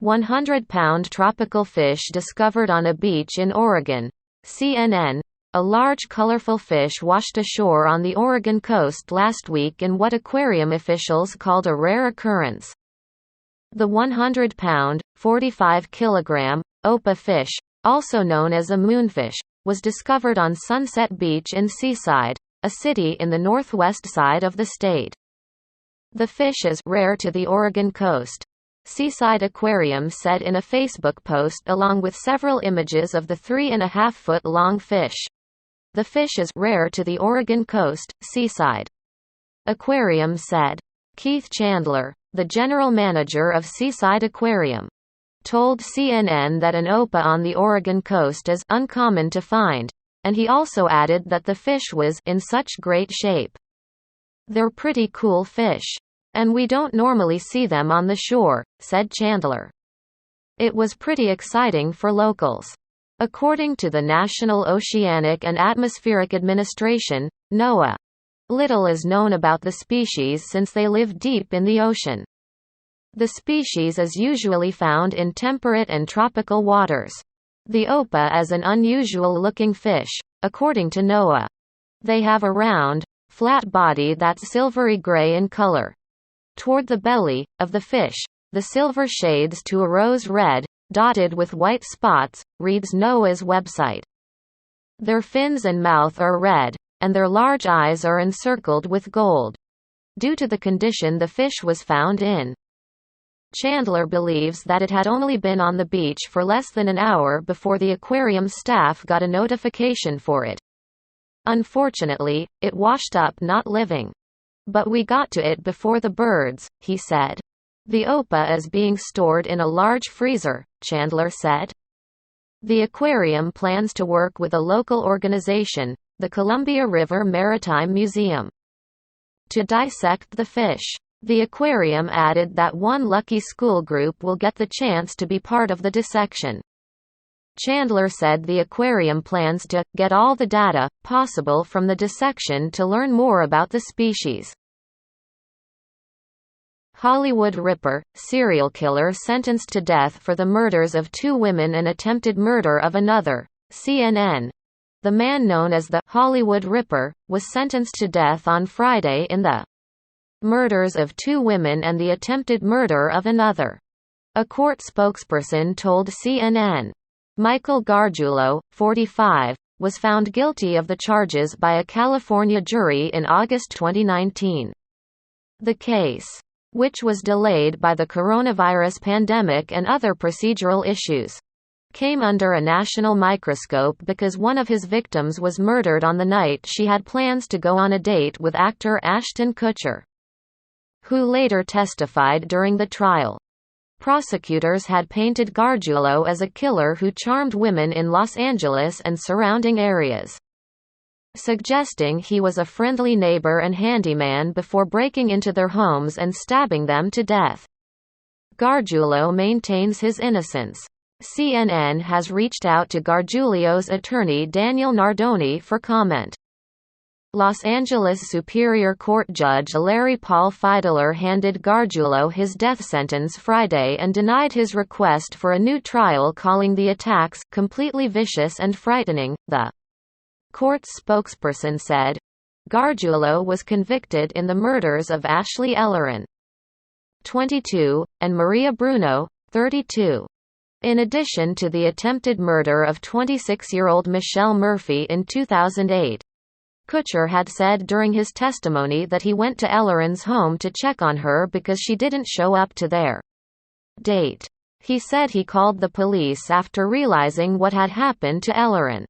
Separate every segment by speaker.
Speaker 1: 100-pound tropical fish discovered on a beach in Oregon. CNN. A large colorful fish washed ashore on the Oregon coast last week in what aquarium officials called a rare occurrence. The 100-pound, 45-kilogram, Opa fish, also known as a moonfish, was discovered on Sunset Beach in Seaside, a city in the northwest side of the state. The fish is rare to the Oregon coast. Seaside Aquarium said in a Facebook post along with several images of the 3.5-foot-long fish. The fish is rare to the Oregon coast, Seaside Aquarium said. Keith Chandler, the general manager of Seaside Aquarium, told CNN that an Opa on the Oregon coast is uncommon to find, and he also added that the fish was in such great shape. They're pretty cool fish. And we don't normally see them on the shore, said Chandler. It was pretty exciting for locals. According to the National Oceanic and Atmospheric Administration, NOAA, little is known about the species since they live deep in the ocean. The species is usually found in temperate and tropical waters. The Opa is an unusual-looking fish, according to NOAA. They have a round, flat body that's silvery gray in color. Toward the belly of the fish, the silver shades to a rose red, dotted with white spots, reads NOAA's website. Their fins and mouth are red, and their large eyes are encircled with gold. Due to the condition the fish was found in. Chandler believes that it had only been on the beach for less than an hour before the aquarium staff got a notification for it. Unfortunately, it washed up not living. But we got to it before the birds, he said. The Opa is being stored in a large freezer, Chandler said. The aquarium plans to work with a local organization, the Columbia River Maritime Museum, to dissect the fish. The aquarium added that one lucky school group will get the chance to be part of the dissection. Chandler said the aquarium plans to get all the data possible from the dissection to learn more about the species. Hollywood Ripper, serial killer sentenced to death for the murders of 2 women and attempted murder of another. CNN. The man known as the Hollywood Ripper was sentenced to death on Friday in the murders of 2 women and the attempted murder of another. A court spokesperson told CNN. Michael Gargiulo, 45, was found guilty of the charges by a California jury in August 2019. The case, which was delayed by the coronavirus pandemic and other procedural issues, came under a national microscope because one of his victims was murdered on the night she had plans to go on a date with actor Ashton Kutcher, who later testified during the trial. Prosecutors had painted Gargiulo as a killer who charmed women in Los Angeles and surrounding areas, suggesting he was a friendly neighbor and handyman before breaking into their homes and stabbing them to death. Gargiulo maintains his innocence. CNN has reached out to Gargiulo's attorney Daniel Nardoni for comment. Los Angeles Superior Court Judge Larry Paul Fiedler handed Gargiulo his death sentence Friday and denied his request for a new trial, calling the attacks completely vicious and frightening. The court's spokesperson said Gargiulo was convicted in the murders of Ashley Ellerin, 22, and Maria Bruno, 32. In addition to the attempted murder of 26-year-old Michelle Murphy in 2008. Kutcher had said during his testimony that he went to Ellerin's home to check on her because she didn't show up to their date. He said he called the police after realizing what had happened to Ellerin.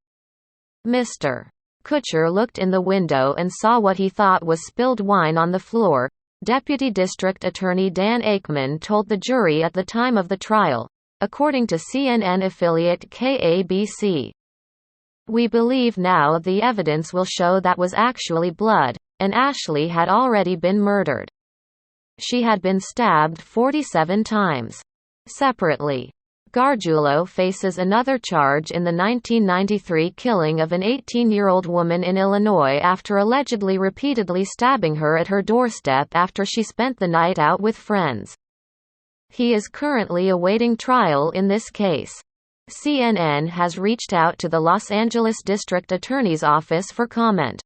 Speaker 1: Mr. Kutcher looked in the window and saw what he thought was spilled wine on the floor, Deputy District Attorney Dan Aikman told the jury at the time of the trial, according to CNN affiliate KABC. We believe now the evidence will show that was actually blood, and Ashley had already been murdered. She had been stabbed 47 times. Separately, Gargiulo faces another charge in the 1993 killing of an 18-year-old woman in Illinois after allegedly repeatedly stabbing her at her doorstep after she spent the night out with friends. He is currently awaiting trial in this case. CNN has reached out to the Los Angeles District Attorney's Office for comment.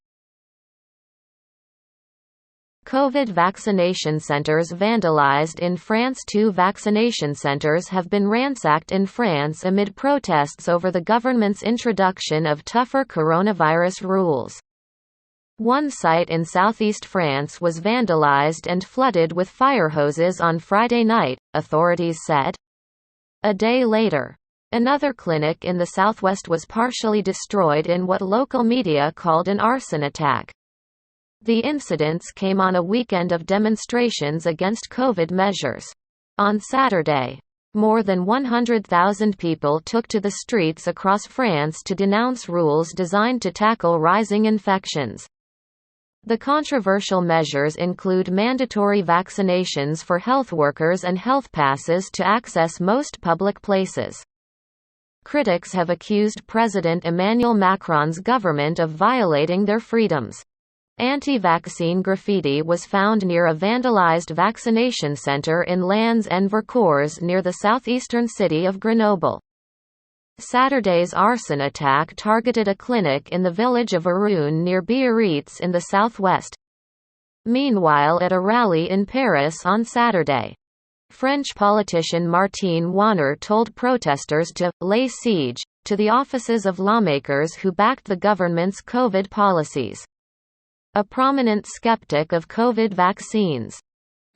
Speaker 1: COVID vaccination centers vandalized in France. 2 vaccination centers have been ransacked in France amid protests over the government's introduction of tougher coronavirus rules. One site in southeast France was vandalized and flooded with fire hoses on Friday night, authorities said. A day later, another clinic in the southwest was partially destroyed in what local media called an arson attack. The incidents came on a weekend of demonstrations against COVID measures. On Saturday, more than 100,000 people took to the streets across France to denounce rules designed to tackle rising infections. The controversial measures include mandatory vaccinations for health workers and health passes to access most public places. Critics have accused President Emmanuel Macron's government of violating their freedoms. Anti-vaccine graffiti was found near a vandalized vaccination center in Lannes en Vercors near the southeastern city of Grenoble. Saturday's arson attack targeted a clinic in the village of Arun near Biarritz in the southwest. Meanwhile, at a rally in Paris on Saturday, French politician Martine Warner told protesters to «lay siege» to the offices of lawmakers who backed the government's COVID policies. A prominent skeptic of COVID vaccines,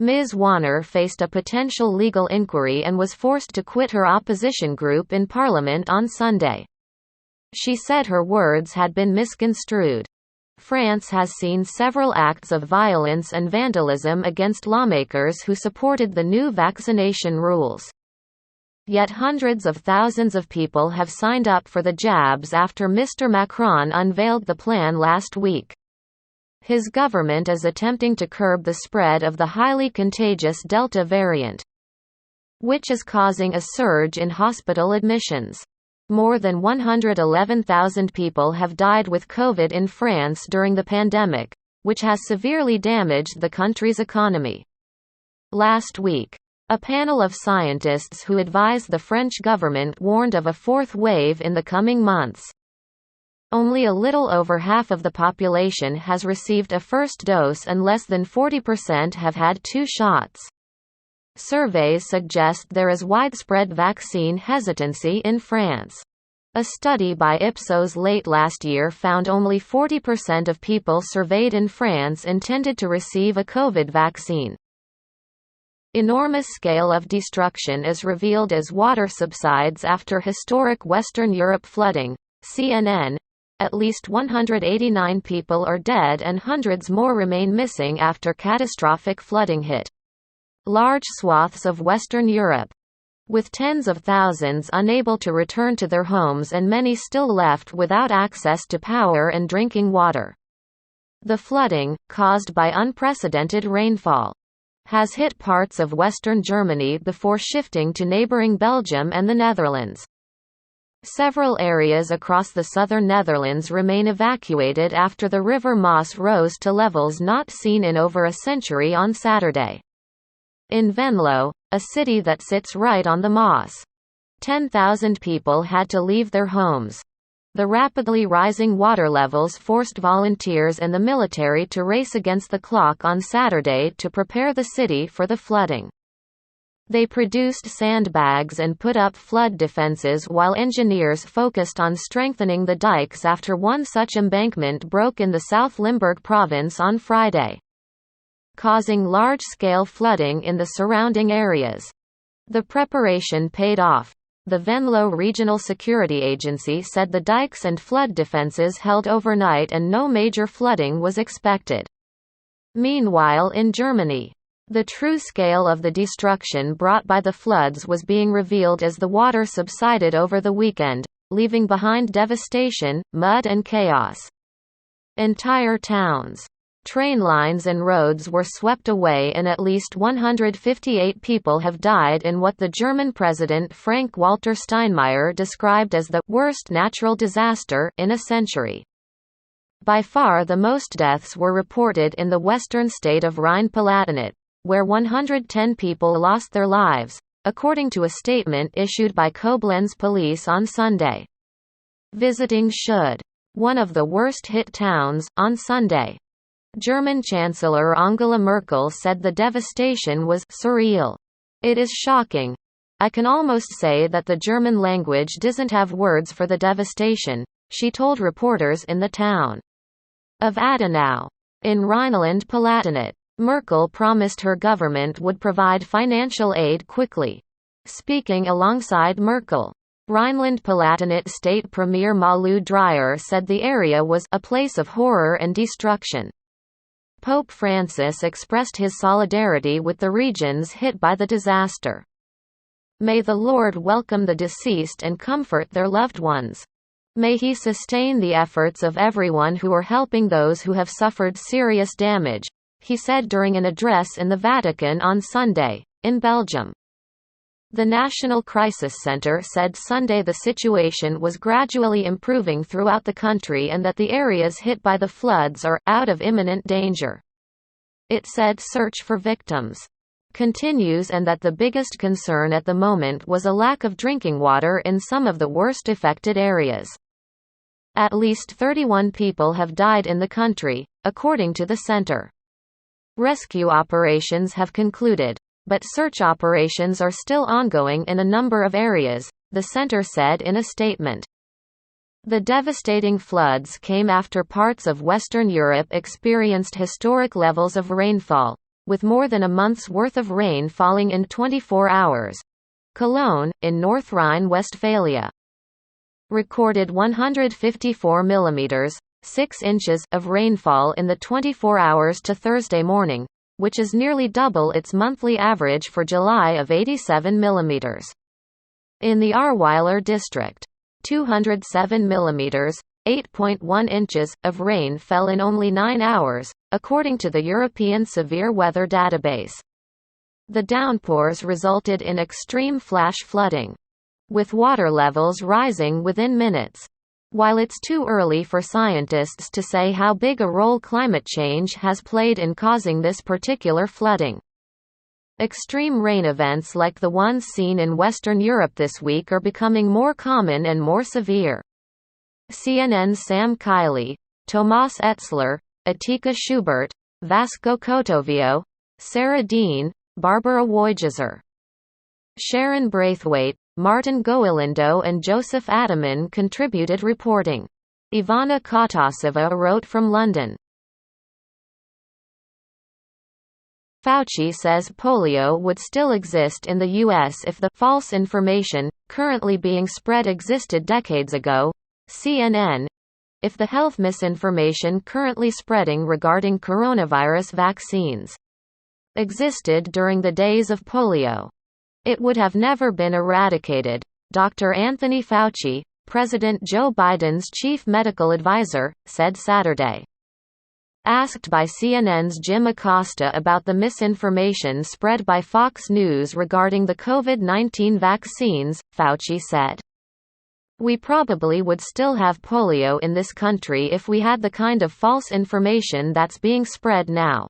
Speaker 1: Ms. Warner faced a potential legal inquiry and was forced to quit her opposition group in Parliament on Sunday. She said her words had been misconstrued. France has seen several acts of violence and vandalism against lawmakers who supported the new vaccination rules. Yet hundreds of thousands of people have signed up for the jabs after Mr. Macron unveiled the plan last week. His government is attempting to curb the spread of the highly contagious Delta variant, which is causing a surge in hospital admissions. More than 111,000 people have died with COVID in France during the pandemic, which has severely damaged the country's economy. Last week, a panel of scientists who advise the French government warned of a fourth wave in the coming months. Only a little over half of the population has received a first dose and less than 40% have had 2 shots. Surveys suggest there is widespread vaccine hesitancy in France. A study by Ipsos late last year found only 40% of people surveyed in France intended to receive a COVID vaccine. Enormous scale of destruction is revealed as water subsides after historic Western Europe flooding. CNN. At least 189 people are dead and hundreds more remain missing after catastrophic flooding hit large swaths of Western Europe, with tens of thousands unable to return to their homes and many still left without access to power and drinking water. The flooding, caused by unprecedented rainfall, has hit parts of western Germany before shifting to neighboring Belgium and the Netherlands. Several areas across the southern Netherlands remain evacuated after the River Maas rose to levels not seen in over a century on Saturday. In Venlo, a city that sits right on the Maas, 10,000 people had to leave their homes. The rapidly rising water levels forced volunteers and the military to race against the clock on Saturday to prepare the city for the flooding. They produced sandbags and put up flood defenses while engineers focused on strengthening the dikes after one such embankment broke in the South Limburg province on Friday, causing large-scale flooding in the surrounding areas. The preparation paid off. The Venlo Regional Security Agency said the dikes and flood defenses held overnight and no major flooding was expected. Meanwhile, in Germany, the true scale of the destruction brought by the floods was being revealed as the water subsided over the weekend, leaving behind devastation, mud and chaos. Entire towns, train lines and roads were swept away and at least 158 people have died in what the German president Frank-Walter Steinmeier described as the worst natural disaster in a century. By far the most deaths were reported in the western state of Rhine-Palatinate, where 110 people lost their lives, according to a statement issued by Koblenz police on Sunday. Visiting should. One of the worst-hit towns, on Sunday. German Chancellor Angela Merkel said the devastation was surreal. It is shocking. I can almost say that the German language doesn't have words for the devastation, she told reporters in the town of Adenau, in Rhineland-Palatinate. Merkel promised her government would provide financial aid quickly. Speaking alongside Merkel, Rhineland-Palatinate State Premier Malu Dreyer said the area was a place of horror and destruction. Pope Francis expressed his solidarity with the regions hit by the disaster. May the Lord welcome the deceased and comfort their loved ones. May He sustain the efforts of everyone who are helping those who have suffered serious damage, he said during an address in the Vatican on Sunday, in Belgium. The National Crisis Center said Sunday the situation was gradually improving throughout the country and that the areas hit by the floods are out of imminent danger. It said search for victims continues and that the biggest concern at the moment was a lack of drinking water in some of the worst affected areas. At least 31 people have died in the country, according to the center. Rescue operations have concluded, but search operations are still ongoing in a number of areas, the center said in a statement. The devastating floods came after parts of Western Europe experienced historic levels of rainfall, with more than a month's worth of rain falling in 24 hours. Cologne, in North Rhine-Westphalia, recorded 154 mm, 6 inches of rainfall in the 24 hours to Thursday morning, which is nearly double its monthly average for July of 87 mm. In the Ahrweiler district, 207 mm, 8.1 inches, of rain fell in only 9 hours, according to the European Severe Weather Database. The downpours resulted in extreme flash flooding, with water levels rising within minutes. While it's too early for scientists to say how big a role climate change has played in causing this particular flooding, extreme rain events like the ones seen in Western Europe this week are becoming more common and more severe. CNN's Sam Kiley, Tomas Etzler, Atika Schubert, Vasco Cotovio, Sarah Dean, Barbara Wojcizer, Sharon Braithwaite, Martin Goelindo and Joseph Adaman contributed reporting. Ivana Kotasova wrote from London. Fauci says polio would still exist in the U.S. if the false information currently being spread existed decades ago. CNN. If the health misinformation currently spreading regarding coronavirus vaccines existed during the days of polio, it would have never been eradicated, Dr. Anthony Fauci, President Joe Biden's chief medical advisor, said Saturday. Asked by CNN's Jim Acosta about the misinformation spread by Fox News regarding the COVID-19 vaccines, Fauci said, "We probably would still have polio in this country if we had the kind of false information that's being spread now."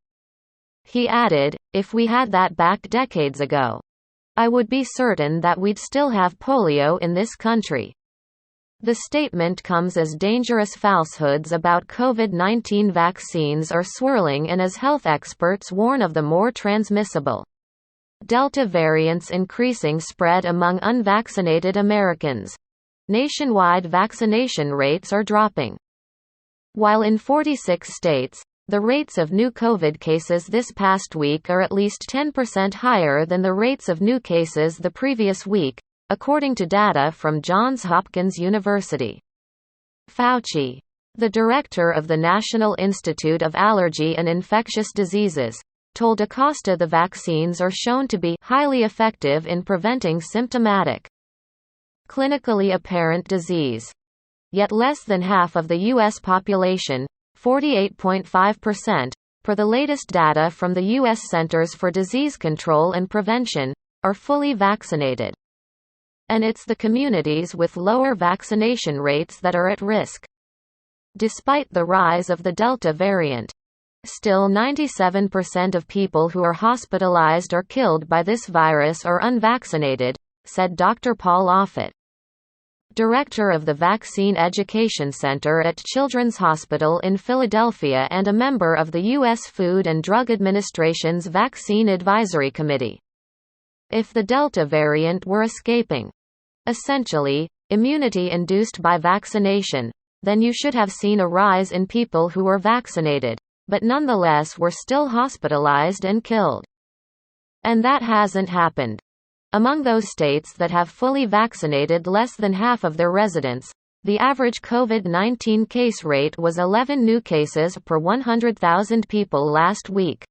Speaker 1: He added, "If we had that back decades ago, I would be certain that we'd still have polio in this country." The statement comes as dangerous falsehoods about COVID-19 vaccines are swirling and as health experts warn of the more transmissible Delta variant's increasing spread among unvaccinated Americans. Nationwide vaccination rates are dropping. While in 46 states, the rates of new COVID cases this past week are at least 10% higher than the rates of new cases the previous week, according to data from Johns Hopkins University. Fauci, the director of the National Institute of Allergy and Infectious Diseases, told Acosta the vaccines are shown to be highly effective in preventing symptomatic, clinically apparent disease. Yet less than half of the U.S. population, 48.5%, per the latest data from the U.S. Centers for Disease Control and Prevention, are fully vaccinated. And it's the communities with lower vaccination rates that are at risk. Despite the rise of the Delta variant, Still 97% of people who are hospitalized or killed by this virus are unvaccinated, said Dr. Paul Offit, director of the Vaccine Education Center at Children's Hospital in Philadelphia and a member of the U.S. Food and Drug Administration's Vaccine Advisory Committee. If the Delta variant were escaping, essentially, immunity induced by vaccination, then you should have seen a rise in people who were vaccinated, but nonetheless were still hospitalized and killed. And that hasn't happened. Among those states that have fully vaccinated less than half of their residents, the average COVID-19 case rate was 11 new cases per 100,000 people last week,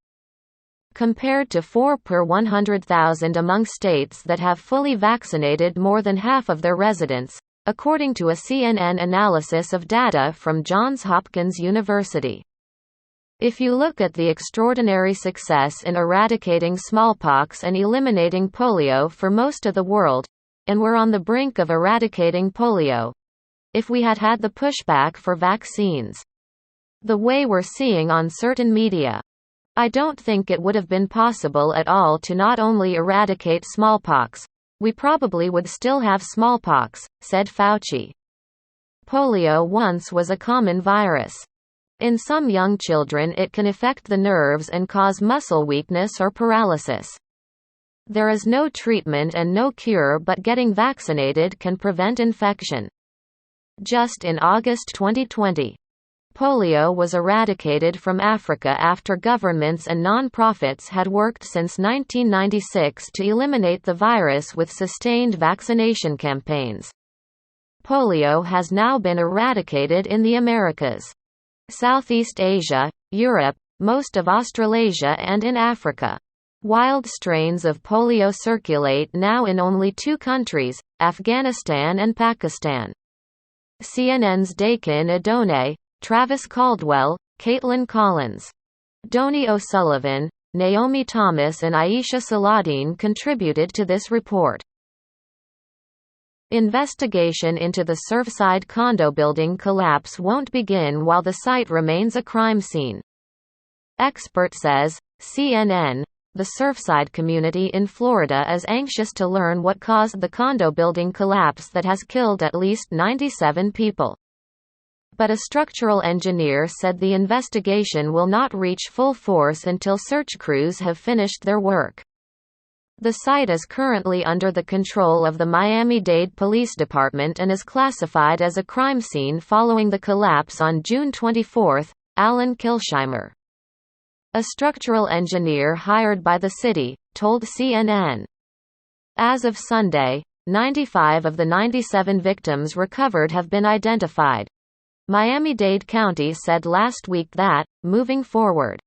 Speaker 1: compared to 4 per 100,000 among states that have fully vaccinated more than half of their residents, according to a CNN analysis of data from Johns Hopkins University. If you look at the extraordinary success in eradicating smallpox and eliminating polio for most of the world, and we're on the brink of eradicating polio, if we had had the pushback for vaccines the way we're seeing on certain media, I don't think it would have been possible at all to not only eradicate smallpox, we probably would still have smallpox, said Fauci. Polio once was a common virus. In some young children it can affect the nerves and cause muscle weakness or paralysis. There is no treatment and no cure, but getting vaccinated can prevent infection. Just in August 2020, polio was eradicated from Africa after governments and non-profits had worked since 1996 to eliminate the virus with sustained vaccination campaigns. Polio has now been eradicated in the Americas, Southeast Asia, Europe, most of Australasia and in Africa. Wild strains of polio circulate now in only 2 countries, Afghanistan and Pakistan. CNN's Dakin Adone, Travis Caldwell, Caitlin Collins, Donnie O'Sullivan, Naomi Thomas and Aisha Saladin contributed to this report. Investigation into the Surfside condo building collapse won't begin while the site remains a crime scene. Expert says, CNN, the Surfside community in Florida is anxious to learn what caused the condo building collapse that has killed at least 97 people. But a structural engineer said the investigation will not reach full force until search crews have finished their work. The site is currently under the control of the Miami-Dade Police Department and is classified as a crime scene following the collapse on June 24, Alan Kilsheimer, a structural engineer hired by the city, told CNN. As of Sunday, 95 of the 97 victims recovered have been identified. Miami-Dade County said last week that, moving forward,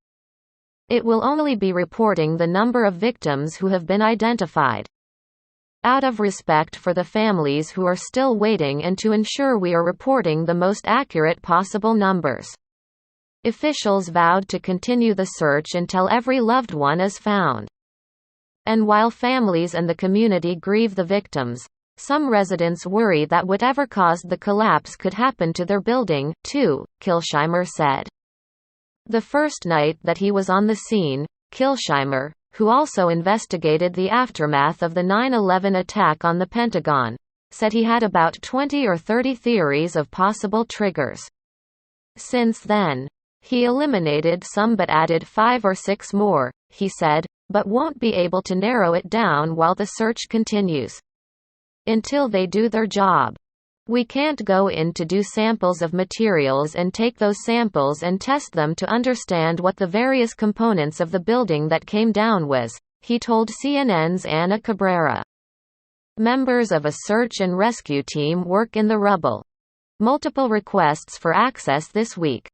Speaker 1: it will only be reporting the number of victims who have been identified. Out of respect for the families who are still waiting and to ensure we are reporting the most accurate possible numbers, officials vowed to continue the search until every loved one is found. And while families and the community grieve the victims, some residents worry that whatever caused the collapse could happen to their building, too, Kilsheimer said. The first night that he was on the scene, Kilsheimer, who also investigated the aftermath of the 9/11 attack on the Pentagon, said he had about 20 or 30 theories of possible triggers. Since then, he eliminated some but added 5 or 6 more, he said, but won't be able to narrow it down while the search continues. Until they do their job. We can't go in to do samples of materials and take those samples and test them to understand what the various components of the building that came down was, he told CNN's Ana Cabrera. Members of a search and rescue team work in the rubble. Multiple requests for access this week.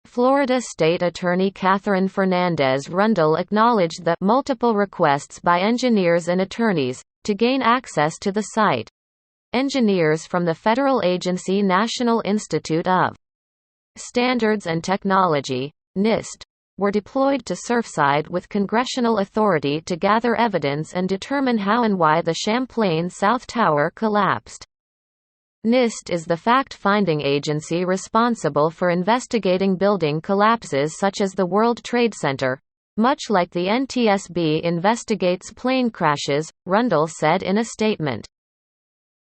Speaker 1: Florida State Attorney Catherine Fernandez Rundle acknowledged the multiple requests by engineers and attorneys to gain access to the site. Engineers from the federal agency National Institute of Standards and Technology, NIST, were deployed to Surfside with congressional authority to gather evidence and determine how and why the Champlain South Tower collapsed. NIST is the fact-finding agency responsible for investigating building collapses such as the World Trade Center, much like the NTSB investigates plane crashes, Rundle said in a statement.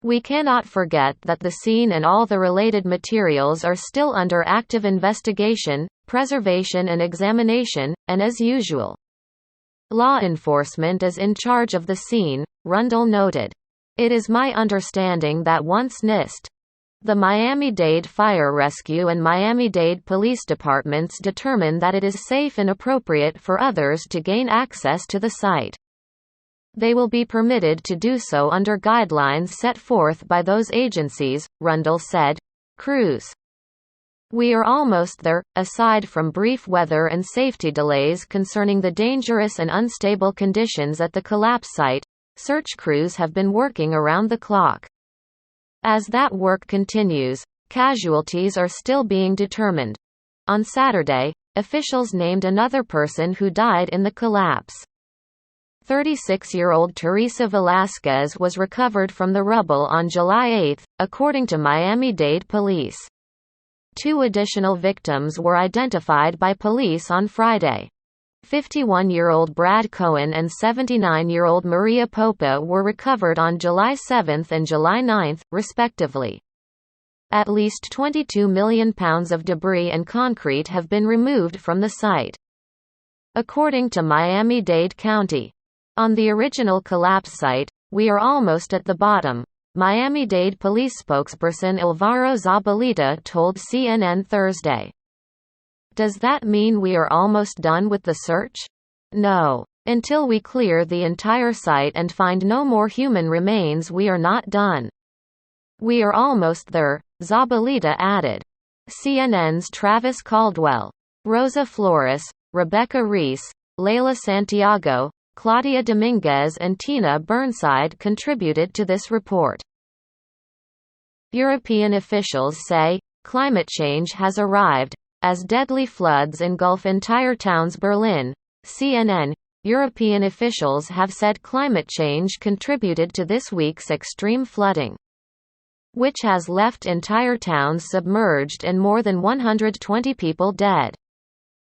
Speaker 1: We cannot forget that the scene and all the related materials are still under active investigation, preservation and examination, and as usual, law enforcement is in charge of the scene, Rundle noted. It is my understanding that once NIST, the Miami-Dade Fire Rescue and Miami-Dade Police Departments determine that it is safe and appropriate for others to gain access to the site, they will be permitted to do so under guidelines set forth by those agencies, Rundle said. Crews. We are almost there. Aside from brief weather and safety delays concerning the dangerous and unstable conditions at the collapse site, search crews have been working around the clock. As that work continues, casualties are still being determined. On Saturday, officials named another person who died in the collapse. 36-year-old Teresa Velasquez was recovered from the rubble on July 8, according to Miami-Dade police. 2 additional victims were identified by police on Friday. 51-year-old Brad Cohen and 79-year-old Maria Popa were recovered on July 7 and July 9, respectively. At least 22 million pounds of debris and concrete have been removed from the site, according to Miami-Dade County. On the original collapse site, we are almost at the bottom, Miami-Dade police spokesperson Alvaro Zabaleta told CNN Thursday. Does that mean we are almost done with the search? No. Until we clear the entire site and find no more human remains, we are not done. We are almost there, Zabaleta added. CNN's Travis Caldwell, Rosa Flores, Rebecca Reese, Leila Santiago, Claudia Dominguez and Tina Burnside contributed to this report. European officials say, climate change has arrived, as deadly floods engulf entire towns. Berlin, CNN. European officials have said climate change contributed to this week's extreme flooding, which has left entire towns submerged and more than 120 people dead.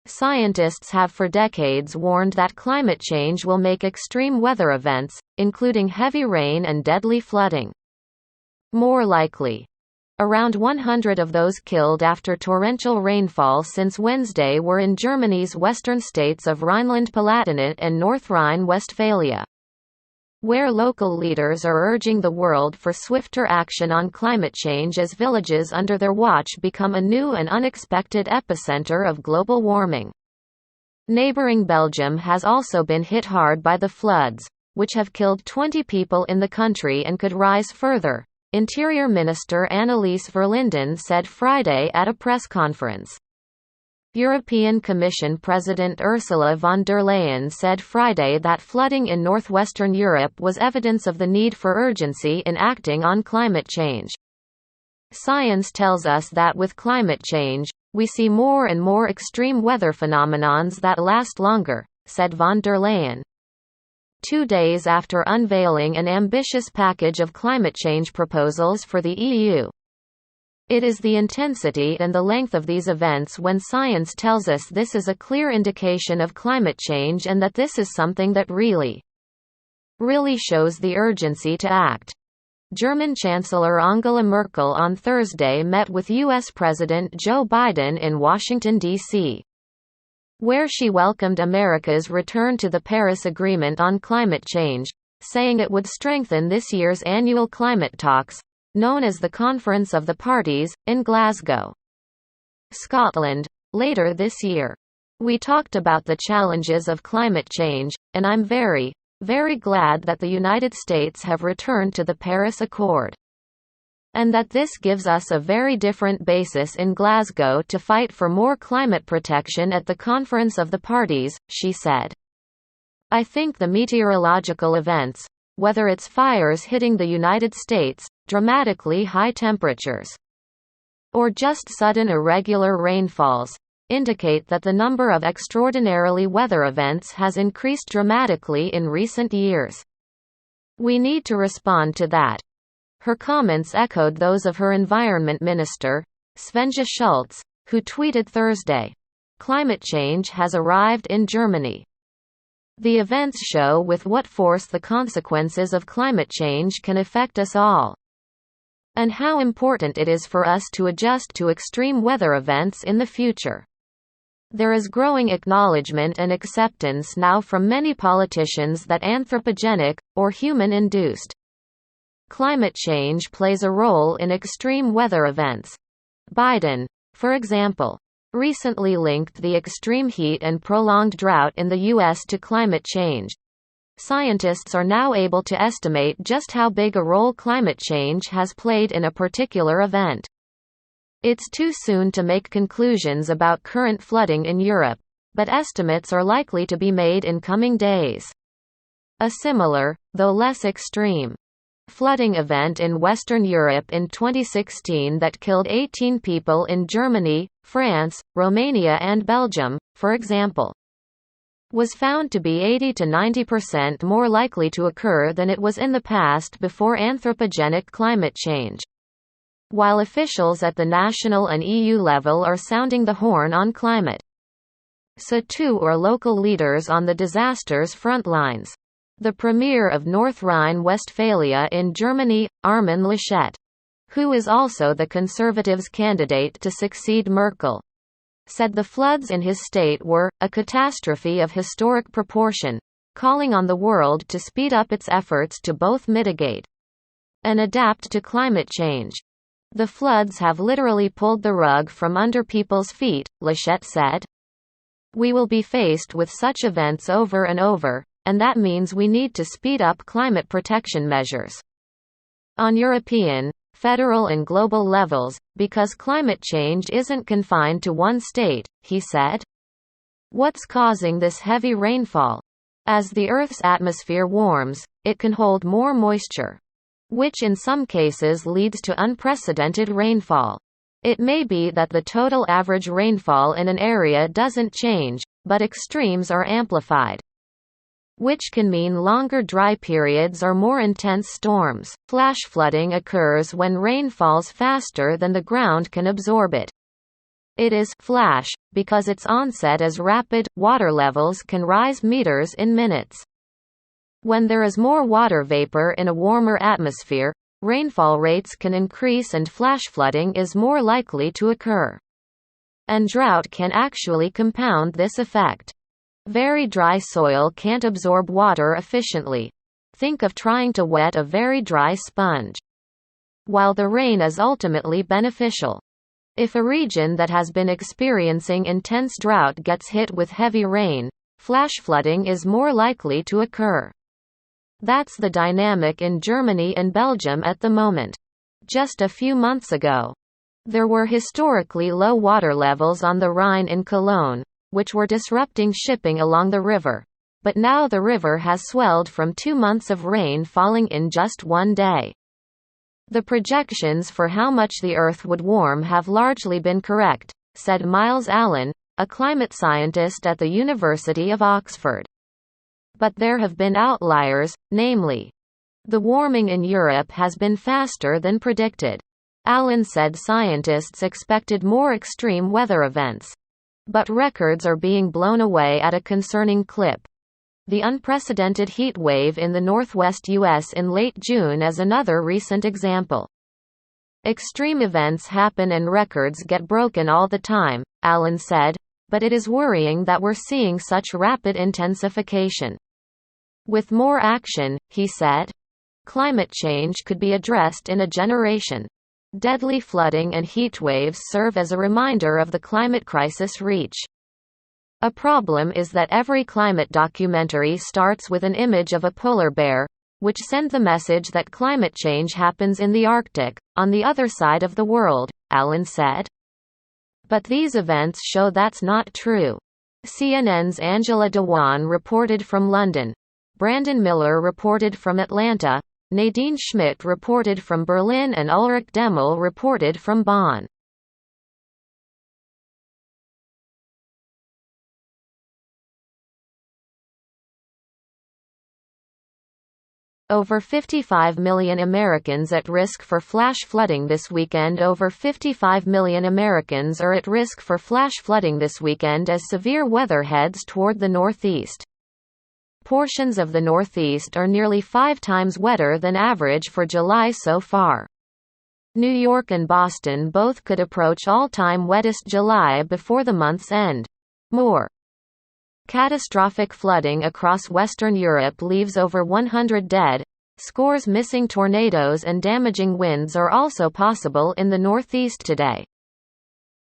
Speaker 1: Scientists have for decades warned that climate change will make extreme weather events, including heavy rain and deadly flooding, more likely. Around 100 of those killed after torrential rainfall since Wednesday were in Germany's western states of Rhineland-Palatinate and North Rhine-Westphalia, where local leaders are urging the world for swifter action on climate change as villages under their watch become a new and unexpected epicenter of global warming. Neighboring Belgium has also been hit hard by the floods, which have killed 20 people in the country and could rise further, Interior Minister Annelies Verlinden said Friday at a press conference. European Commission President Ursula von der Leyen said Friday that flooding in northwestern Europe was evidence of the need for urgency in acting on climate change. Science tells us that with climate change, we see more and more extreme weather phenomenons that last longer, said von der Leyen. 2 days after unveiling an ambitious package of climate change proposals for the EU. It is the intensity and the length of these events when science tells us this is a clear indication of climate change and that this is something that really shows the urgency to act. German Chancellor Angela Merkel on Thursday met with U.S. President Joe Biden in Washington, D.C., where she welcomed America's return to the Paris Agreement on climate change, saying it would strengthen this year's annual climate talks, known as the Conference of the Parties, in Glasgow, Scotland, later this year. We talked about the challenges of climate change, and I'm very, very glad that the United States have returned to the Paris Accord, and that this gives us a very different basis in Glasgow to fight for more climate protection at the Conference of the Parties, she said. I think the meteorological events, whether it's fires hitting the United States, dramatically high temperatures, or just sudden irregular rainfalls, indicate that the number of extraordinarily weather events has increased dramatically in recent years. We need to respond to that. Her comments echoed those of her Environment Minister, Svenja Schulze, who tweeted Thursday, "Climate change has arrived in Germany. The events show with what force the consequences of climate change can affect us all, and how important it is for us to adjust to extreme weather events in the future." There is growing acknowledgement and acceptance now from many politicians that anthropogenic, or human-induced, climate change plays a role in extreme weather events. Biden, for example, recently linked the extreme heat and prolonged drought in the U.S. to climate change. Scientists are now able to estimate just how big a role climate change has played in a particular event. It's too soon to make conclusions about current flooding in Europe, but estimates are likely to be made in coming days. A similar, though less extreme, flooding event in Western Europe in 2016 that killed 18 people in Germany, France, Romania and Belgium, for example, was found to be 80 to 90% more likely to occur than it was in the past before anthropogenic climate change. While officials at the national and EU level are sounding the horn on climate, so too are local leaders on the disaster's front lines. The Premier of North Rhine-Westphalia in Germany, Armin Laschet, who is also the Conservatives' candidate to succeed Merkel, said the floods in his state were a catastrophe of historic proportion, calling on the world to speed up its efforts to both mitigate and adapt to climate change. "The floods have literally pulled the rug from under people's feet," Laschet said. "We will be faced with such events over and over, and that means we need to speed up climate protection measures on European, federal and global levels, because climate change isn't confined to one state," he said. "What's causing this heavy rainfall? As the Earth's atmosphere warms, it can hold more moisture, which in some cases leads to unprecedented rainfall. It may be that the total average rainfall in an area doesn't change, but extremes are amplified, which can mean longer dry periods or more intense storms. Flash flooding occurs when rain falls faster than the ground can absorb it. It is flash because its onset is rapid. Water levels can rise meters in minutes. When there is more water vapor in a warmer atmosphere, rainfall rates can increase and flash flooding is more likely to occur. And drought can actually compound this effect. Very dry soil can't absorb water efficiently. Think of trying to wet a very dry sponge. While the rain is ultimately beneficial, if a region that has been experiencing intense drought gets hit with heavy rain, flash flooding is more likely to occur. That's the dynamic in Germany and Belgium at the moment. Just a few months ago, there were historically low water levels on the Rhine in Cologne, which were disrupting shipping along the river. But now the river has swelled from 2 months of rain falling in just one day. "The projections for how much the Earth would warm have largely been correct," said Miles Allen, a climate scientist at the University of Oxford. "But there have been outliers, namely, the warming in Europe has been faster than predicted." Allen said scientists expected more extreme weather events, but records are being blown away at a concerning clip. The unprecedented heat wave in the northwest U.S. in late June is another recent example. "Extreme events happen and records get broken all the time," Allen said, "but it is worrying that we're seeing such rapid intensification. With more action," he said, "climate change could be addressed in a generation." Deadly flooding and heatwaves serve as a reminder of the climate crisis reach. A problem is that every climate documentary starts with an image of a polar bear, which send the message that climate change happens in the Arctic, on the other side of the world, Allen said. But these events show that's not true. CNN's Angela Dewan reported from London. Brandon Miller reported from Atlanta, Nadine Schmidt reported from Berlin and Ulrich Demmel reported from Bonn. Over 55 million Americans at risk for flash flooding this weekend. Over 55 million Americans are at risk for flash flooding this weekend as severe weather heads toward the Northeast. Portions of the Northeast are nearly 5 times wetter than average for July so far. New York and Boston both could approach all-time wettest July before the month's end. More catastrophic flooding across Western Europe leaves over 100 dead. Scores missing. Tornadoes and damaging winds are also possible in the Northeast today.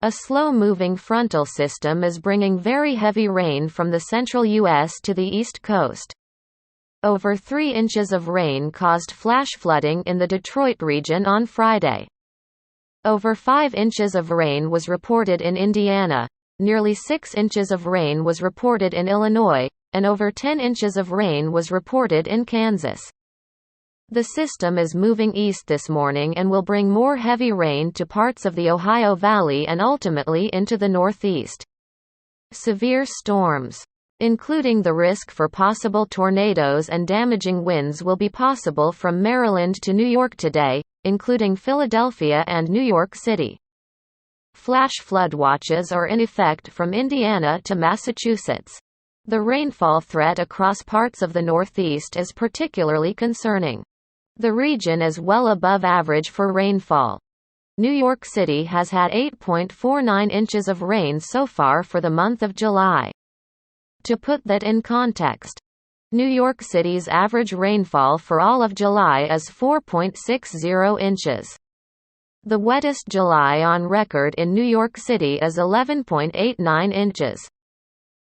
Speaker 1: A slow-moving frontal system is bringing very heavy rain from the central U.S. to the East Coast. Over 3 inches of rain caused flash flooding in the Detroit region on Friday. Over 5 inches of rain was reported in Indiana. Nearly 6 inches of rain was reported in Illinois, and over 10 inches of rain was reported in Kansas. The system is moving east this morning and will bring more heavy rain to parts of the Ohio Valley and ultimately into the Northeast. Severe storms, including the risk for possible tornadoes and damaging winds, will be possible from Maryland to New York today, including Philadelphia and New York City. Flash flood watches are in effect from Indiana to Massachusetts. The rainfall threat across parts of the Northeast is particularly concerning. The region is well above average for rainfall. New York City has had 8.49 inches of rain so far for the month of July. To put that in context, New York City's average rainfall for all of July is 4.60 inches. The wettest July on record in New York City is 11.89 inches.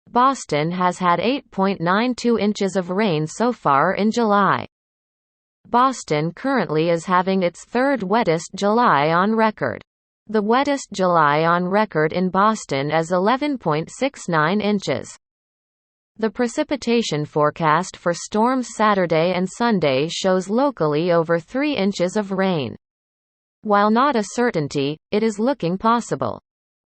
Speaker 1: Boston has had 8.92 inches of rain so far in July. Boston currently is having its third wettest July on record. The wettest July on record in Boston is 11.69 inches. The precipitation forecast for storms Saturday and Sunday shows locally over 3 inches of rain. While not a certainty, it is looking possible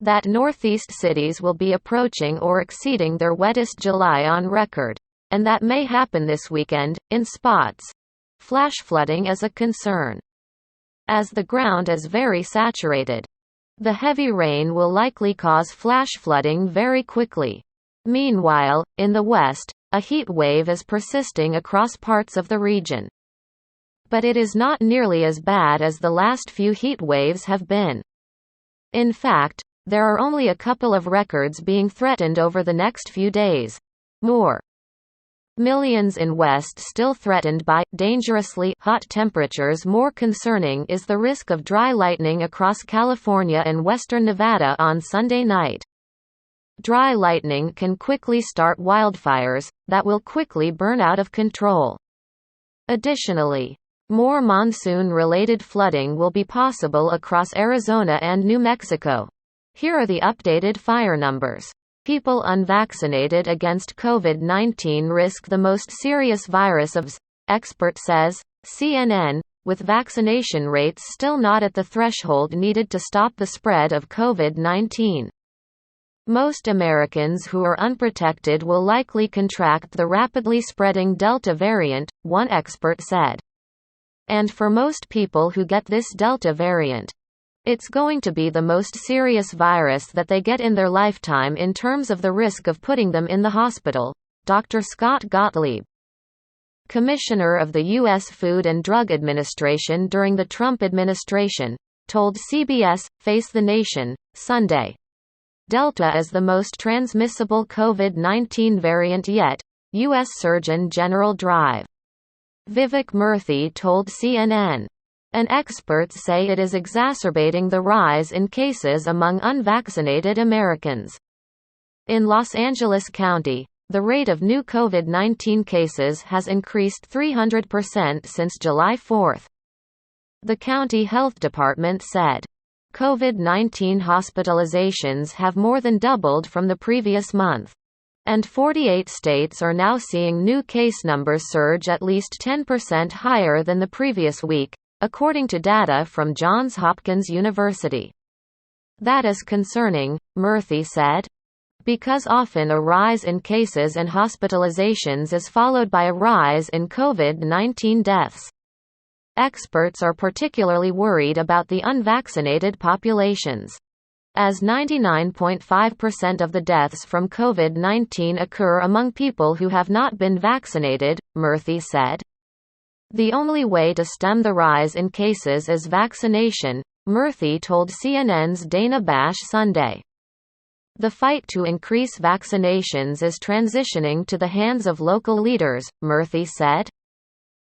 Speaker 1: that Northeast cities will be approaching or exceeding their wettest July on record, and that may happen this weekend, in spots. Flash flooding is a concern, as the ground is very saturated. The heavy rain will likely cause flash flooding very quickly. Meanwhile, in the west, a heat wave is persisting across parts of the region. But it is not nearly as bad as the last few heat waves have been. In fact, there are only a couple of records being threatened over the next few days. More millions in West still threatened by dangerously hot temperatures. More concerning is the risk of dry lightning across California and western Nevada on Sunday night. Dry lightning can quickly start wildfires that will quickly burn out of control. Additionally, more monsoon-related flooding will be possible across Arizona and New Mexico. Here are the updated fire numbers. People unvaccinated against COVID-19 risk the most serious virus of, expert says, CNN, with vaccination rates still not at the threshold needed to stop the spread of COVID-19. Most Americans who are unprotected will likely contract the rapidly spreading Delta variant, one expert said. And for most people who get this Delta variant, it's going to be the most serious virus that they get in their lifetime in terms of the risk of putting them in the hospital, Dr. Scott Gottlieb, Commissioner of the U.S. Food and Drug Administration during the Trump administration, told CBS Face the Nation Sunday. Delta is the most transmissible COVID-19 variant yet, U.S. Surgeon General Drive Vivek Murthy told CNN. And experts say it is exacerbating the rise in cases among unvaccinated Americans. In Los Angeles County, the rate of new COVID-19 cases has increased 300% since July 4. The county health department said. COVID-19 hospitalizations have more than doubled from the previous month. And 48 states are now seeing new case numbers surge at least 10% higher than the previous week, according to data from Johns Hopkins University. That is concerning, Murthy said. Because often a rise in cases and hospitalizations is followed by a rise in COVID-19 deaths. Experts are particularly worried about the unvaccinated populations, as 99.5% of the deaths from COVID-19 occur among people who have not been vaccinated, Murthy said. The only way to stem the rise in cases is vaccination, Murthy told CNN's Dana Bash Sunday. The fight to increase vaccinations is transitioning to the hands of local leaders, Murthy said.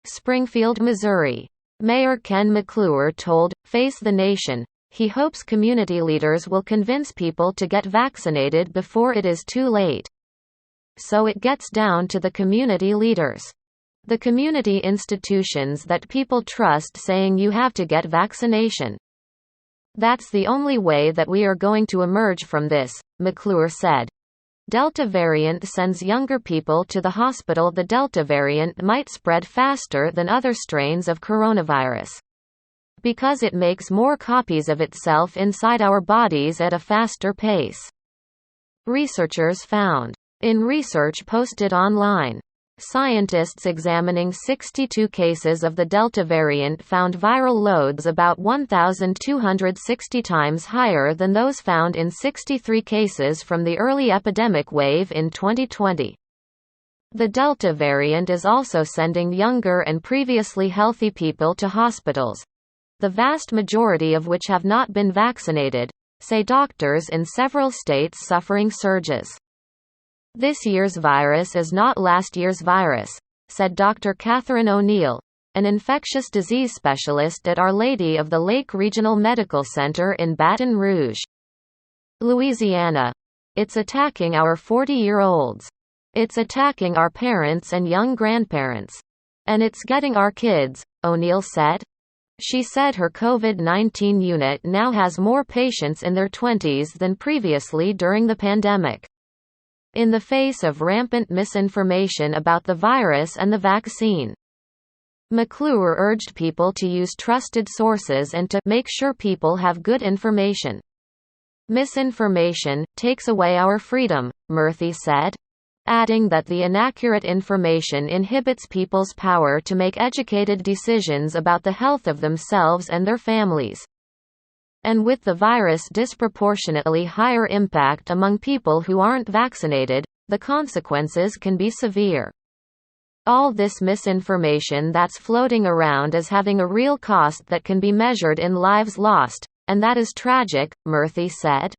Speaker 1: Springfield, Missouri. Mayor Ken McClure told Face the Nation he hopes community leaders will convince people to get vaccinated before it is too late. So it gets down to the community leaders. The community institutions that people trust saying you have to get vaccination. That's the only way that we are going to emerge from this, McClure said. Delta variant sends younger people to the hospital. The Delta variant might spread faster than other strains of coronavirus, because it makes more copies of itself inside our bodies at a faster pace. Researchers found. In research posted online, scientists examining 62 cases of the Delta variant found viral loads about 1,260 times higher than those found in 63 cases from the early epidemic wave in 2020. The Delta variant is also sending younger and previously healthy people to hospitals, the vast majority of which have not been vaccinated, say doctors in several states suffering surges. This year's virus is not last year's virus, said Dr. Catherine O'Neill, an infectious disease specialist at Our Lady of the Lake Regional Medical Center in Baton Rouge, Louisiana. It's attacking our 40-year-olds. It's attacking our parents and young grandparents. And it's getting our kids, O'Neill said. She said her COVID-19 unit now has more patients in their 20s than previously during the pandemic. In the face of rampant misinformation about the virus and the vaccine, McClure urged people to use trusted sources and to make sure people have good information. Misinformation takes away our freedom, Murthy said, adding that the inaccurate information inhibits people's power to make educated decisions about the health of themselves and their families. And with the virus disproportionately higher impact among people who aren't vaccinated, the consequences can be severe. All this misinformation that's floating around is having a real cost that can be measured in lives lost, and that is tragic, Murthy said.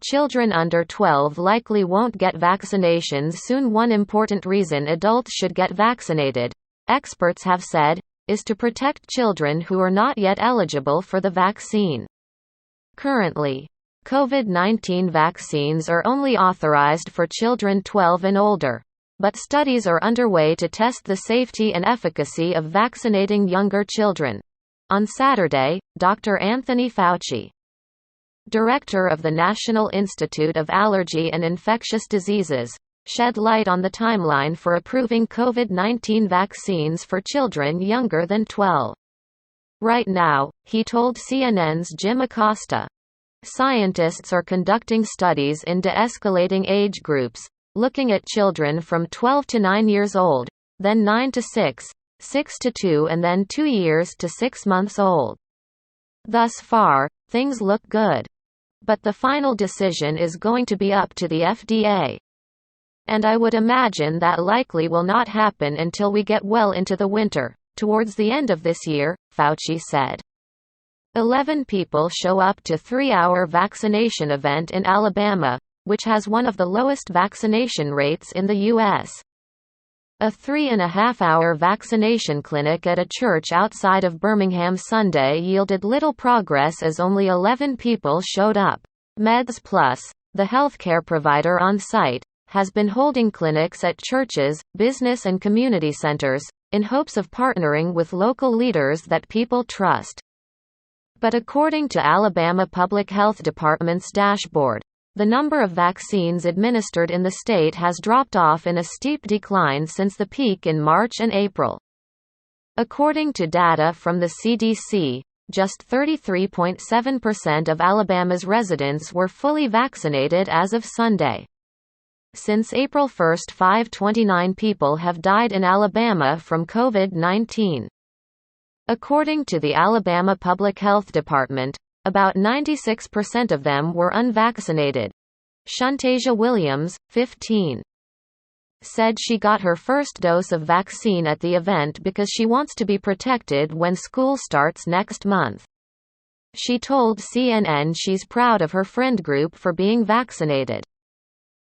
Speaker 1: Children under 12 likely won't get vaccinations soon. One important reason adults should get vaccinated, experts have said, is to protect children who are not yet eligible for the vaccine. Currently, COVID-19 vaccines are only authorized for children 12 and older, but studies are underway to test the safety and efficacy of vaccinating younger children. On Saturday, Dr. Anthony Fauci, director of the National Institute of Allergy and Infectious Diseases, shed light on the timeline for approving COVID-19 vaccines for children younger than 12. Right now, he told CNN's Jim Acosta, scientists are conducting studies in de-escalating age groups, looking at children from 12 to 9 years old, then 9 to 6, 6 to 2 and then 2 years to 6 months old. Thus far, things look good. But the final decision is going to be up to the FDA. And I would imagine that likely will not happen until we get well into the winter, towards the end of this year, Fauci said. 11 people show up to 3-hour vaccination event in Alabama, which has one of the lowest vaccination rates in the U.S. A 3.5-hour vaccination clinic at a church outside of Birmingham Sunday yielded little progress as only 11 people showed up. Meds Plus, the healthcare provider on site, has been holding clinics at churches, business and community centers, in hopes of partnering with local leaders that people trust. But according to Alabama Public Health Department's dashboard, the number of vaccines administered in the state has dropped off in a steep decline since the peak in March and April. According to data from the CDC, just 33.7% of Alabama's residents were fully vaccinated as of Sunday. Since April 1, 529 people have died in Alabama from COVID-19. According to the Alabama Public Health Department, about 96% of them were unvaccinated. Shuntasia Williams, 15, said she got her first dose of vaccine at the event because she wants to be protected when school starts next month. She told CNN she's proud of her friend group for being vaccinated.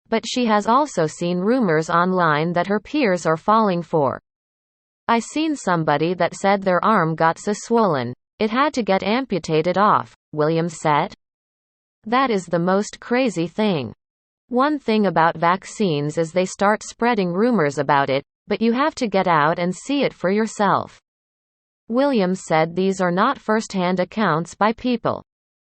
Speaker 1: But she has also seen rumors online that her peers are falling for. I seen somebody that said their arm got so swollen, it had to get amputated off, Williams said. That is the most crazy thing. One thing about vaccines is they start spreading rumors about it, but you have to get out and see it for yourself. Williams said these are not first-hand accounts by people,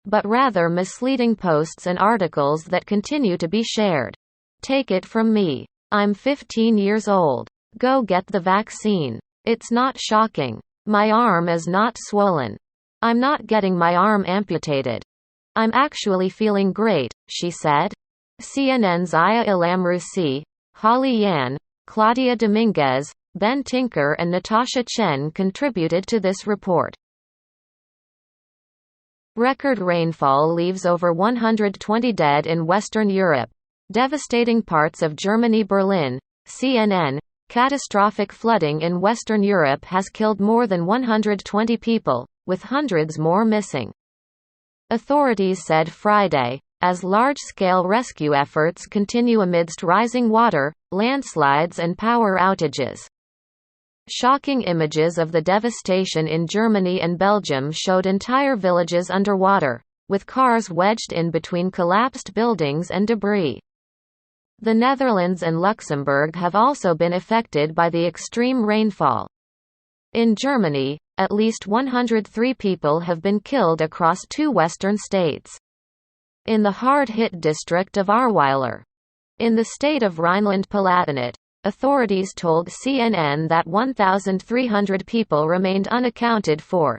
Speaker 1: but rather misleading posts and articles that continue to be shared. Take it from me. I'm 15 years old. Go get the vaccine. It's not shocking. My arm is not swollen. I'm not getting my arm amputated. I'm actually feeling great, she said. CNN's Aya Ilamrusi, Holly Yan, Claudia Dominguez, Ben Tinker and Natasha Chen contributed to this report. Record rainfall leaves over 120 dead in Western Europe. Devastating parts of Germany. Berlin, CNN, catastrophic flooding in Western Europe has killed more than 120 people, with hundreds more missing. Authorities said Friday, as large-scale rescue efforts continue amidst rising water, landslides and power outages. Shocking images of the devastation in Germany and Belgium showed entire villages underwater, with cars wedged in between collapsed buildings and debris. The Netherlands and Luxembourg have also been affected by the extreme rainfall. In Germany, at least 103 people have been killed across 2 western states. In the hard-hit district of Ahrweiler, in the state of Rhineland-Palatinate, authorities told CNN that 1,300 people remained unaccounted for.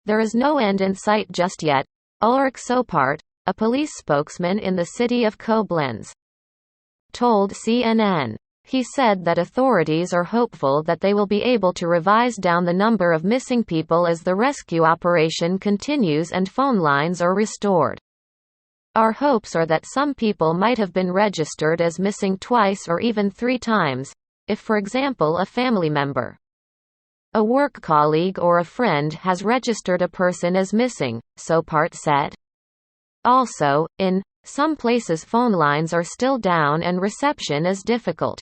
Speaker 1: There is no end in sight just yet, Ulrich Sopart, a police spokesman in the city of Koblenz, told CNN. He said that authorities are hopeful that they will be able to revise down the number of missing people as the rescue operation continues and phone lines are restored. Our hopes are that some people might have been registered as missing twice or even 3 times, if for example a family member, a work colleague or a friend has registered a person as missing, Sopart said. Also, in some places phone lines are still down and reception is difficult.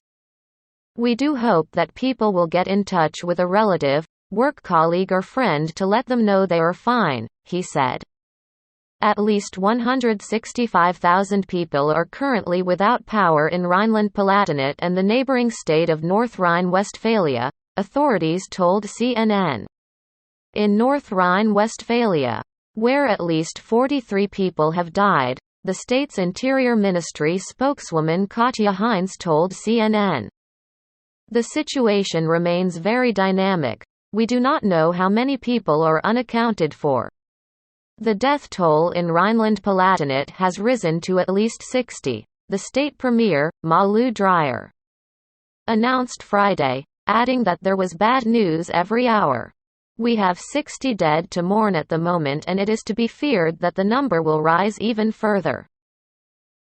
Speaker 1: We do hope that people will get in touch with a relative, work colleague or friend to let them know they are fine, he said. At least 165,000 people are currently without power in Rhineland-Palatinate and the neighboring state of North Rhine-Westphalia, authorities told CNN. In North Rhine-Westphalia, where at least 43 people have died, the state's Interior Ministry spokeswoman Katja Heinz told CNN. The situation remains very dynamic. We do not know how many people are unaccounted for. The death toll in Rhineland-Palatinate has risen to at least 60, the state premier, Malu Dreyer, announced Friday, adding that there was bad news every hour. We have 60 dead to mourn at the moment and it is to be feared that the number will rise even further.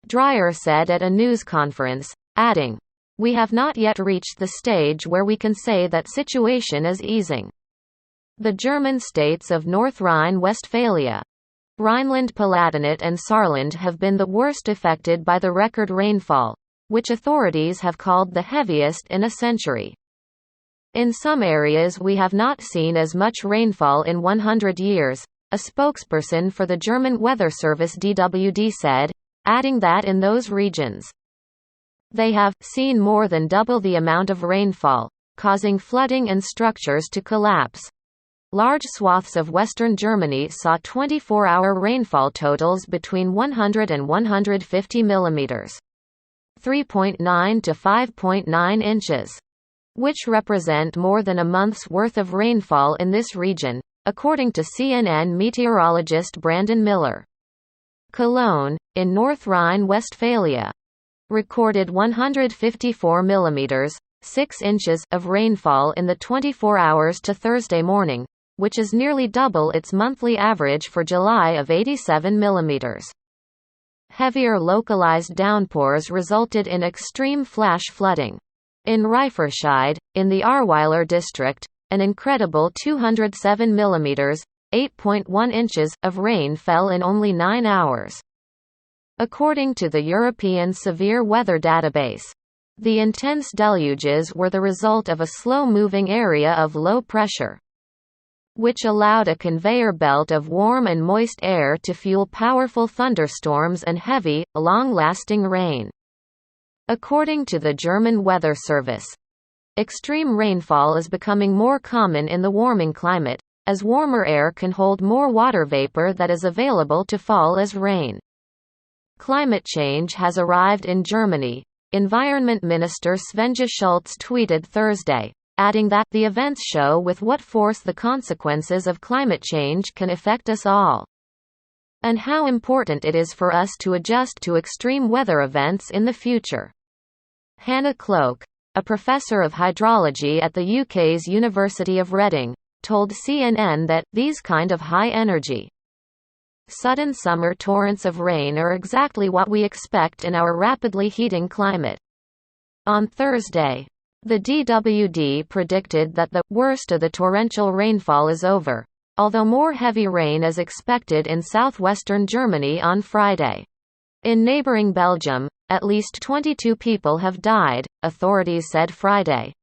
Speaker 1: Dreyer said at a news conference, adding, "We have not yet reached the stage where we can say that situation is easing." The German states of North Rhine-Westphalia, Rhineland-Palatinate and Saarland have been the worst affected by the record rainfall, which authorities have called the heaviest in a century. In some areas we have not seen as much rainfall in 100 years, a spokesperson for the German weather service DWD said, adding that in those regions, they have seen more than double the amount of rainfall, causing flooding and structures to collapse. Large swaths of western Germany saw 24-hour rainfall totals between 100 and 150 mm, 3.9 to 5.9 inches, which represent more than a month's worth of rainfall in this region, according to CNN meteorologist Brandon Miller. Cologne, in North Rhine-Westphalia, recorded 154 mm (6 inches) of rainfall in the 24 hours to Thursday morning, which is nearly double its monthly average for July of 87 mm. Heavier localized downpours resulted in extreme flash flooding. In Reifferscheid, in the Ahrweiler district, an incredible 207 mm (8.1 inches) of rain fell in only 9 hours. According to the European Severe Weather Database, the intense deluges were the result of a slow-moving area of low pressure, which allowed a conveyor belt of warm and moist air to fuel powerful thunderstorms and heavy, long-lasting rain. According to the German Weather Service, extreme rainfall is becoming more common in the warming climate, as warmer air can hold more water vapor that is available to fall as rain. Climate change has arrived in Germany, Environment Minister Svenja Schulze tweeted Thursday, adding that the events show with what force the consequences of climate change can affect us all, and how important it is for us to adjust to extreme weather events in the future. Hannah Cloak, a professor of hydrology at the UK's University of Reading, told CNN that these kind of high-energy, sudden summer torrents of rain are exactly what we expect in our rapidly heating climate. On Thursday, the DWD predicted that the worst of the torrential rainfall is over, although more heavy rain is expected in southwestern Germany on Friday. In neighboring Belgium, at least 22 people have died, authorities said Friday.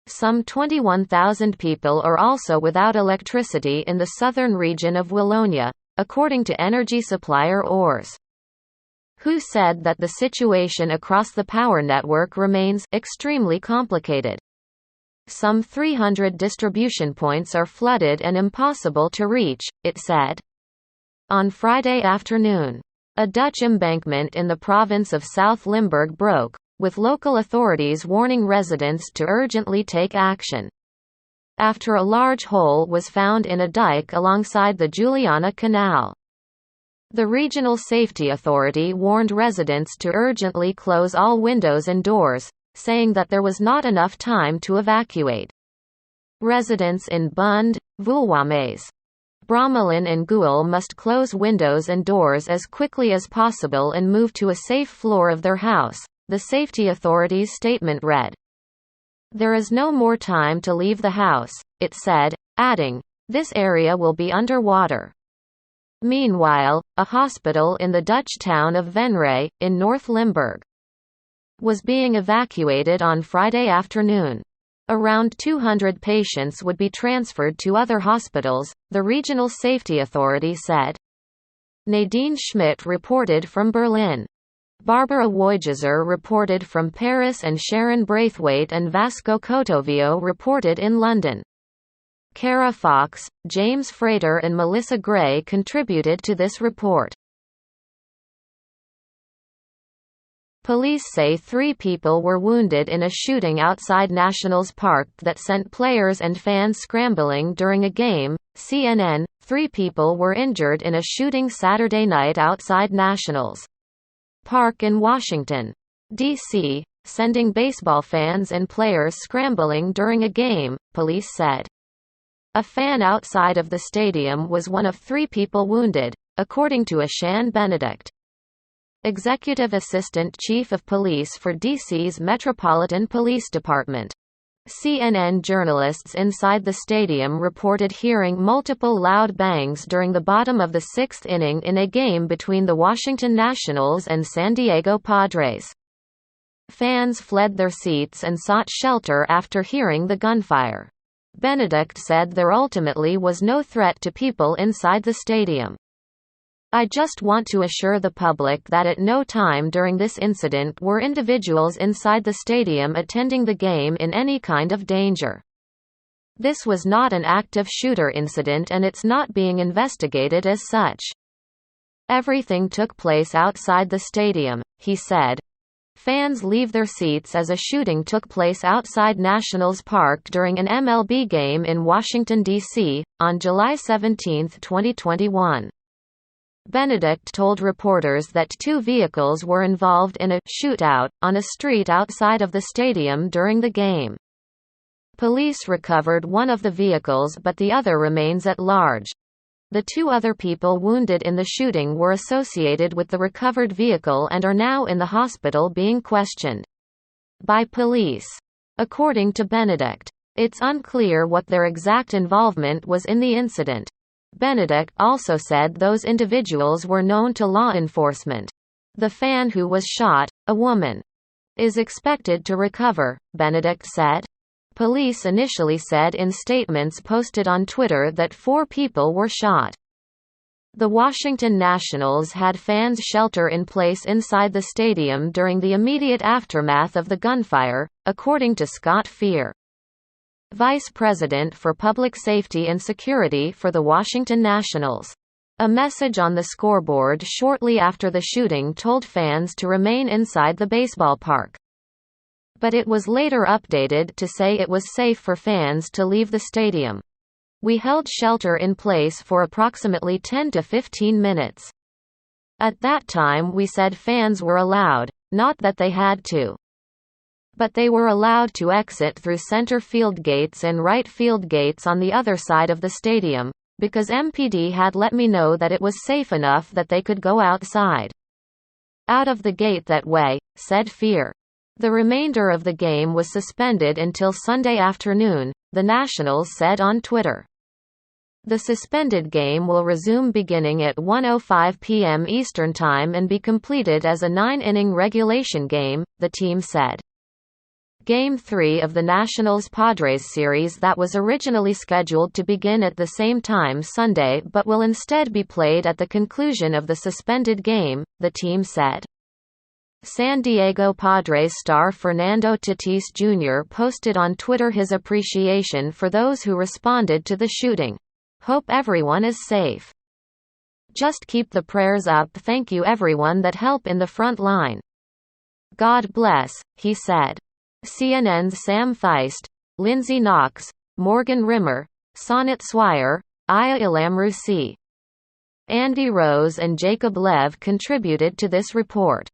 Speaker 1: Some 21,000 people are also without electricity in the southern region of Wallonia, according to energy supplier Ors, who said that the situation across the power network remains extremely complicated. Some 300 distribution points are flooded and impossible to reach, it said. On Friday afternoon, a Dutch embankment in the province of South Limburg broke, with local authorities warning residents to urgently take action, after a large hole was found in a dike alongside the Juliana Canal. The Regional Safety Authority warned residents to urgently close all windows and doors, saying that there was not enough time to evacuate. Residents in Bund, Voulwames, Brommelin and Goul must close windows and doors as quickly as possible and move to a safe floor of their house, the safety authority's statement read. There is no more time to leave the house, it said, adding, this area will be underwater. Meanwhile, a hospital in the Dutch town of Venray, in North Limburg, was being evacuated on Friday afternoon. Around 200 patients would be transferred to other hospitals, the Regional Safety Authority said. Nadine Schmidt reported from Berlin. Barbara Woigezer reported from Paris and Sharon Braithwaite and Vasco Cotovio reported in London. Kara Fox, James Frater and Melissa Gray contributed to this report. Police say 3 people were wounded in a shooting outside Nationals Park that sent players and fans scrambling during a game. CNN, 3 people were injured in a shooting Saturday night outside Nationals Park in Washington, D.C., sending baseball fans and players scrambling during a game, police said. A fan outside of the stadium was one of 3 people wounded, according to Ashan Benedict, Executive Assistant Chief of Police for D.C.'s Metropolitan Police Department. CNN journalists inside the stadium reported hearing multiple loud bangs during the bottom of the 6th inning in a game between the Washington Nationals and San Diego Padres. Fans fled their seats and sought shelter after hearing the gunfire. Benedict said there ultimately was no threat to people inside the stadium. I just want to assure the public that at no time during this incident were individuals inside the stadium attending the game in any kind of danger. This was not an active shooter incident and it's not being investigated as such. Everything took place outside the stadium, he said. Fans leave their seats as a shooting took place outside Nationals Park during an MLB game in Washington, D.C., on July 17, 2021. Benedict told reporters that 2 vehicles were involved in a shootout on a street outside of the stadium during the game. Police recovered one of the vehicles but the other remains at large. The 2 other people wounded in the shooting were associated with the recovered vehicle and are now in the hospital being questioned by police. According to Benedict, it's unclear what their exact involvement was in the incident. Benedict also said those individuals were known to law enforcement. The fan who was shot, a woman, is expected to recover, Benedict said. Police initially said in statements posted on Twitter that 4 people were shot. The Washington Nationals had fans shelter in place inside the stadium during the immediate aftermath of the gunfire, according to Scott Feer, Vice President for Public Safety and Security for the Washington Nationals. A message on the scoreboard shortly after the shooting told fans to remain inside the baseball park. But it was later updated to say it was safe for fans to leave the stadium. We held shelter in place for approximately 10 to 15 minutes. At that time we said fans were allowed, not that they had to. But they were allowed to exit through center field gates and right field gates on the other side of the stadium, because MPD had let me know that it was safe enough that they could go outside. Out of the gate that way, said Feer. The remainder of the game was suspended until Sunday afternoon, the Nationals said on Twitter. The suspended game will resume beginning at 1:05 p.m. Eastern Time and be completed as a 9-inning regulation game, the team said. Game 3 of the Nationals-Padres series that was originally scheduled to begin at the same time Sunday but will instead be played at the conclusion of the suspended game, the team said. San Diego Padres star Fernando Tatis Jr. posted on Twitter his appreciation for those who responded to the shooting. Hope everyone is safe. Just keep the prayers up. Thank you everyone that help in the front line. God bless, he said. CNN's Sam Feist, Lindsey Knox, Morgan Rimmer, Sonnet Swire, Aya Ilamrusi, Andy Rose and Jacob Lev contributed to this report.